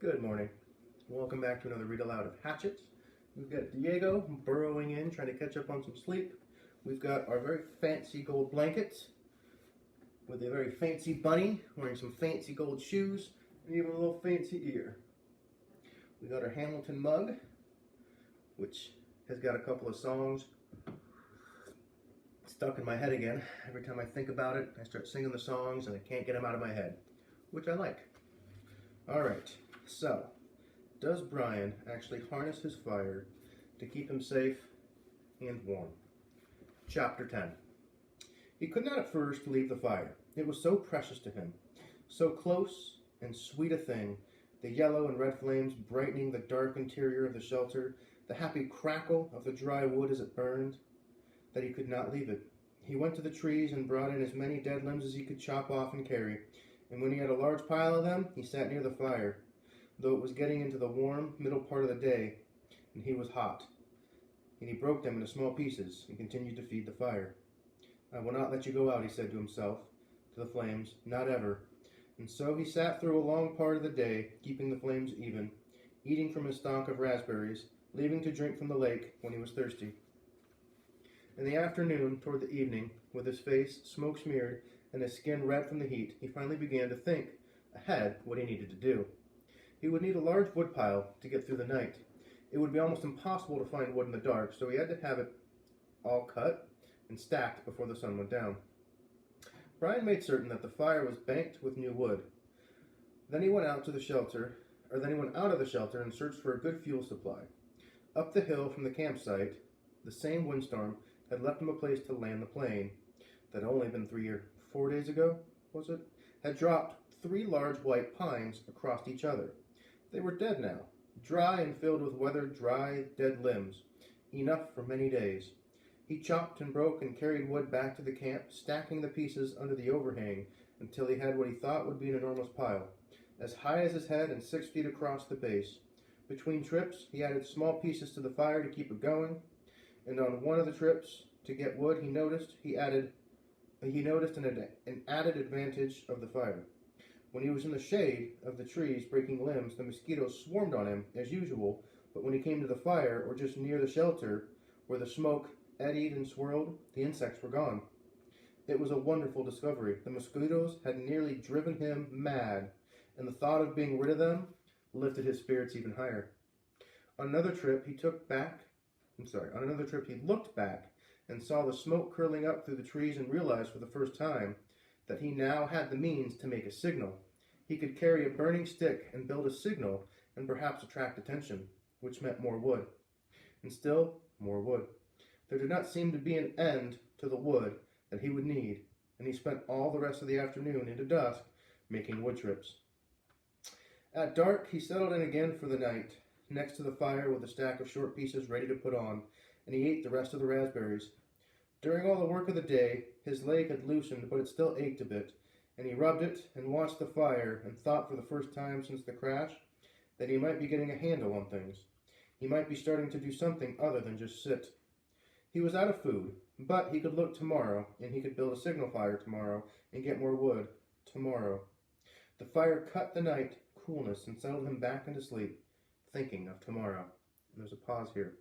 Good morning. Welcome back to another read aloud of Hatchet. We've got Diego burrowing in, trying to catch up on some sleep. We've got our very fancy gold blankets with a very fancy bunny wearing some fancy gold shoes and even a little fancy ear. We got our Hamilton mug, which has got a couple of songs stuck in my head again. Every time I think about it, I start singing the songs and I can't get them out of my head, which I like. Alright, so, does Brian actually harness his fire to keep him safe and warm? Chapter 10. He could not at first leave the fire. It was so precious to him, so close and sweet a thing, the yellow and red flames brightening the dark interior of the shelter, the happy crackle of the dry wood as it burned, that he could not leave it. He went to the trees and brought in as many dead limbs as he could chop off and carry, and when he had a large pile of them, he sat near the fire, though it was getting into the warm middle part of the day, and he was hot. And he broke them into small pieces and continued to feed the fire. "I will not let you go out," he said to himself, to the flames, "not ever." And so he sat through a long part of the day, keeping the flames even, eating from his stock of raspberries, leaving to drink from the lake when he was thirsty. In the afternoon, toward the evening, with his face smoke-smeared and his skin red from the heat, he finally began to think ahead what he needed to do. He would need a large wood pile to get through the night. It would be almost impossible to find wood in the dark, so he had to have it all cut and stacked before the sun went down. Brian made certain that the fire was banked with new wood. Then he went out of the shelter and searched for a good fuel supply. Up the hill from the campsite, the same windstorm had left him a place to land the plane that had only been 3 or 4 days ago, had dropped 3 large white pines across each other. They were dead now, dry and filled with weathered, dry, dead limbs, enough for many days. He chopped and broke and carried wood back to the camp, stacking the pieces under the overhang until he had what he thought would be an enormous pile, as high as his head and 6 feet across the base. Between trips, he added small pieces to the fire to keep it going, and on one of the trips to get wood, he noticed an added advantage of the fire. When he was in the shade of the trees breaking limbs, the mosquitoes swarmed on him as usual, but when he came to the fire or just near the shelter where the smoke eddied and swirled, the insects were gone. It was a wonderful discovery. The mosquitoes had nearly driven him mad, and the thought of being rid of them lifted his spirits even higher. On another trip, he looked back and saw the smoke curling up through the trees and realized for the first time that he now had the means to make a signal. He could carry a burning stick and build a signal and perhaps attract attention, which meant more wood. And still, more wood. There did not seem to be an end to the wood that he would need, and he spent all the rest of the afternoon into dusk making wood trips. At dark, he settled in again for the night, next to the fire with a stack of short pieces ready to put on, and he ate the rest of the raspberries. During all the work of the day, his leg had loosened, but it still ached a bit, and he rubbed it and watched the fire and thought for the first time since the crash that he might be getting a handle on things. He might be starting to do something other than just sit. He was out of food, but he could look tomorrow, and he could build a signal fire tomorrow and get more wood tomorrow. The fire cut the night coolness and settled him back into sleep, thinking of tomorrow. And there's a pause here.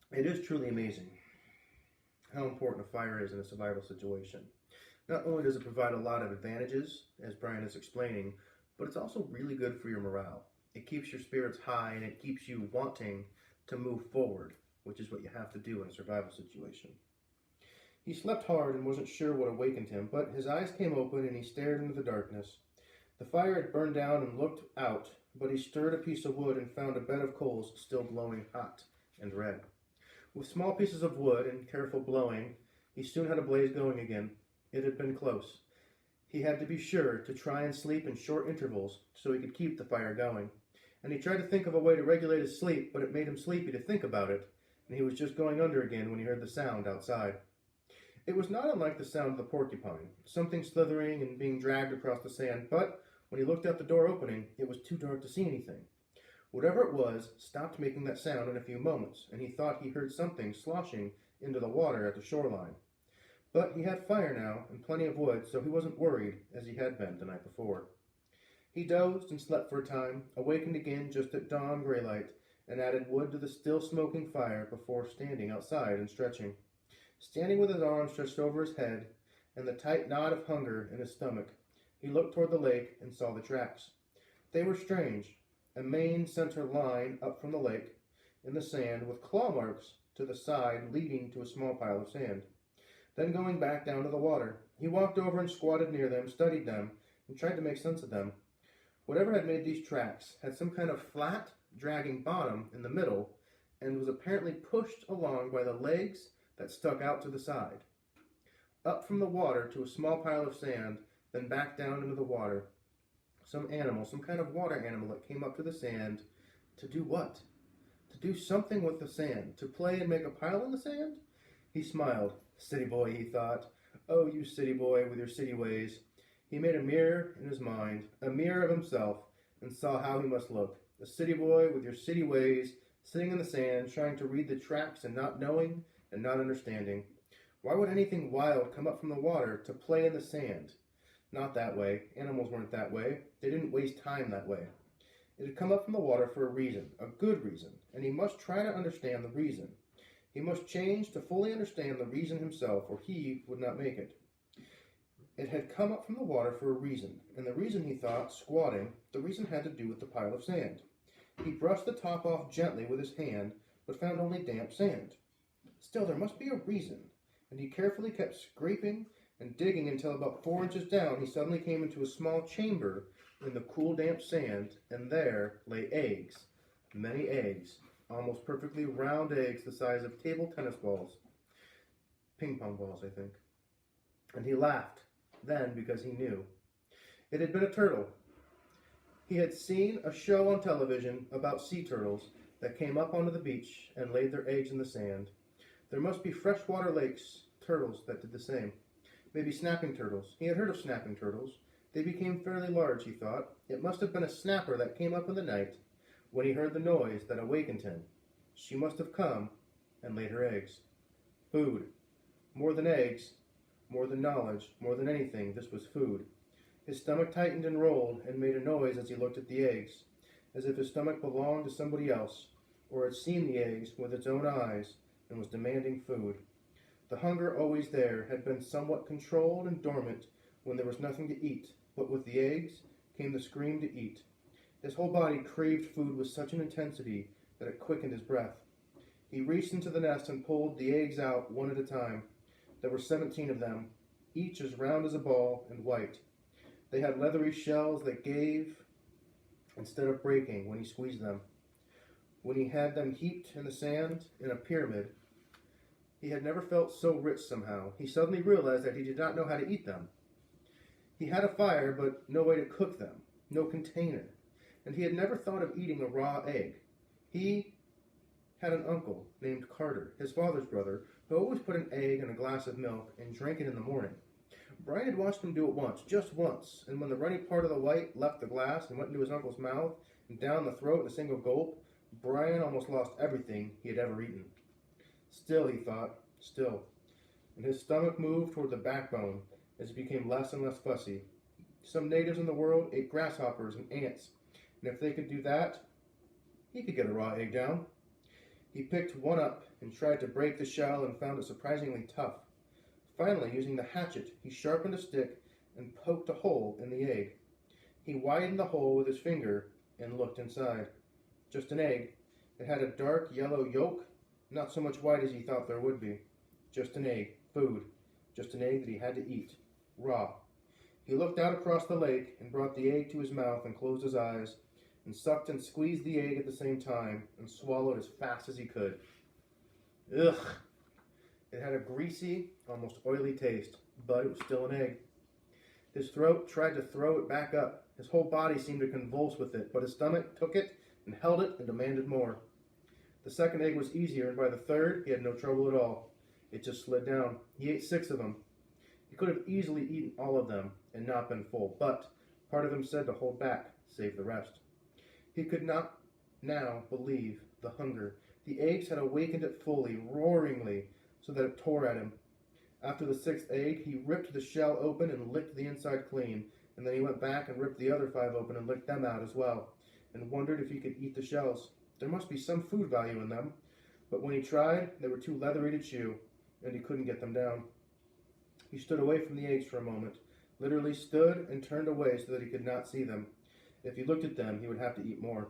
It is truly amazing how important a fire is in a survival situation. Not only does it provide a lot of advantages, as Brian is explaining, but it's also really good for your morale. It keeps your spirits high and it keeps you wanting to move forward, which is what you have to do in a survival situation. He slept hard and wasn't sure what awakened him, but his eyes came open and he stared into the darkness. The fire had burned down and looked out, but he stirred a piece of wood and found a bed of coals still glowing hot and red. With small pieces of wood and careful blowing, he soon had a blaze going again. It had been close. He had to be sure to try and sleep in short intervals so he could keep the fire going. And he tried to think of a way to regulate his sleep, but it made him sleepy to think about it, and he was just going under again when he heard the sound outside. It was not unlike the sound of the porcupine, something slithering and being dragged across the sand, but when he looked out the door opening, it was too dark to see anything. Whatever it was stopped making that sound in a few moments, and he thought he heard something sloshing into the water at the shoreline. But he had fire now and plenty of wood, so he wasn't worried as he had been the night before. He dozed and slept for a time, awakened again just at dawn graylight, and added wood to the still smoking fire before standing outside and stretching. Standing with his arms stretched over his head and the tight knot of hunger in his stomach, he looked toward the lake and saw the tracks. They were strange, a main center line up from the lake in the sand with claw marks to the side leading to a small pile of sand. Then going back down to the water, he walked over and squatted near them, studied them, and tried to make sense of them. Whatever had made these tracks had some kind of flat, dragging bottom in the middle and was apparently pushed along by the legs that stuck out to the side. Up from the water to a small pile of sand, then back down into the water. Some animal, some kind of water animal that came up to the sand to do what? To do something with the sand, to play and make a pile in the sand? He smiled. City boy, he thought. Oh, you city boy with your city ways. He made a mirror in his mind, a mirror of himself, and saw how he must look. A city boy with your city ways, sitting in the sand, trying to read the tracks and not knowing and not understanding. Why would anything wild come up from the water to play in the sand? Not that way. Animals weren't that way. They didn't waste time that way. It had come up from the water for a reason, a good reason, and he must try to understand the reason. He must change to fully understand the reason himself, or he would not make it. It had come up from the water for a reason, and the reason, he thought, squatting, the reason had to do with the pile of sand. He brushed the top off gently with his hand, but found only damp sand. Still, there must be a reason, and he carefully kept scraping and digging until about 4 inches down he suddenly came into a small chamber in the cool, damp sand, and there lay eggs, many eggs, almost perfectly round eggs the size of table tennis balls, ping pong balls, I think. And he laughed. Then, because he knew. It had been a turtle. He had seen a show on television about sea turtles that came up onto the beach and laid their eggs in the sand. There must be freshwater lakes turtles that did the same. Maybe snapping turtles. He had heard of snapping turtles. They became fairly large, he thought. It must have been a snapper that came up in the night when he heard the noise that awakened him. She must have come and laid her eggs. Food. More than eggs. More than knowledge, more than anything, this was food. His stomach tightened and rolled and made a noise as he looked at the eggs, as if his stomach belonged to somebody else, or had seen the eggs with its own eyes and was demanding food. The hunger always there had been somewhat controlled and dormant when there was nothing to eat, but with the eggs came the scream to eat. His whole body craved food with such an intensity that it quickened his breath. He reached into the nest and pulled the eggs out one at a time. There were 17 of them, each as round as a ball and white. They had leathery shells that gave instead of breaking when he squeezed them. When he had them heaped in the sand in a pyramid, he had never felt so rich somehow. He suddenly realized that he did not know how to eat them. He had a fire, but no way to cook them, no container, and he had never thought of eating a raw egg. He had an uncle named Carter, his father's brother, who always put an egg in a glass of milk and drank it in the morning. Brian had watched him do it once, just once, and when the runny part of the white left the glass and went into his uncle's mouth and down the throat in a single gulp, Brian almost lost everything he had ever eaten. Still, he thought, still. And his stomach moved toward the backbone as he became less and less fussy. Some natives in the world ate grasshoppers and ants, and if they could do that, he could get a raw egg down. He picked one up and tried to break the shell and found it surprisingly tough. Finally, using the hatchet, he sharpened a stick and poked a hole in the egg. He widened the hole with his finger and looked inside. Just an egg. It had a dark yellow yolk, not so much white as he thought there would be. Just an egg. Food. Just an egg that he had to eat. Raw. He looked out across the lake and brought the egg to his mouth and closed his eyes and sucked and squeezed the egg at the same time and swallowed as fast as he could. Ugh! It had a greasy, almost oily taste, but it was still an egg. His throat tried to throw it back up. His whole body seemed to convulse with it, but his stomach took it and held it and demanded more. The second egg was easier, and by the third, he had no trouble at all. It just slid down. He ate 6 of them. He could have easily eaten all of them and not been full, but part of him said to hold back, save the rest. He could not now believe the hunger. The eggs had awakened it fully, roaringly, so that it tore at him. After the 6th egg, he ripped the shell open and licked the inside clean, and then he went back and ripped the other 5 open and licked them out as well, and wondered if he could eat the shells. There must be some food value in them, but when he tried, they were too leathery to chew, and he couldn't get them down. He stood away from the eggs for a moment, literally stood and turned away so that he could not see them. If he looked at them, he would have to eat more.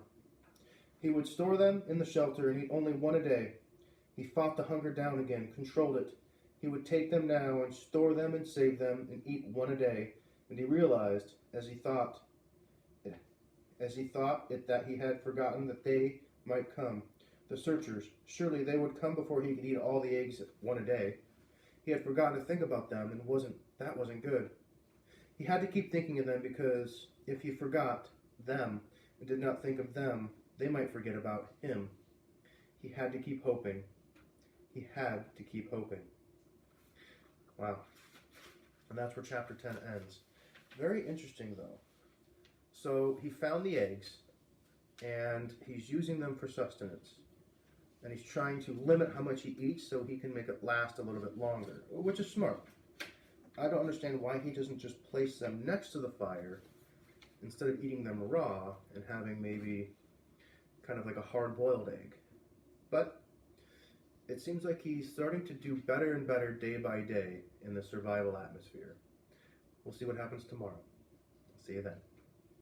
He would store them in the shelter and eat only 1 a day. He fought the hunger down again, controlled it. He would take them now and store them and save them and eat 1 a day. And he realized, as he thought it, that he had forgotten that they might come. The searchers, surely they would come before he could eat all the eggs 1 a day. He had forgotten to think about them, and that wasn't good. He had to keep thinking of them, because if he forgot them and did not think of them, they might forget about him. He had to keep hoping. He had to keep hoping. Wow. And that's where chapter 10 ends. Very interesting, though. So he found the eggs, and he's using them for sustenance. And he's trying to limit how much he eats so he can make it last a little bit longer, which is smart. I don't understand why he doesn't just place them next to the fire instead of eating them raw and having maybe kind of like a hard-boiled egg. But it seems like he's starting to do better and better day by day in the survival atmosphere. We'll see what happens tomorrow. I'll see you then.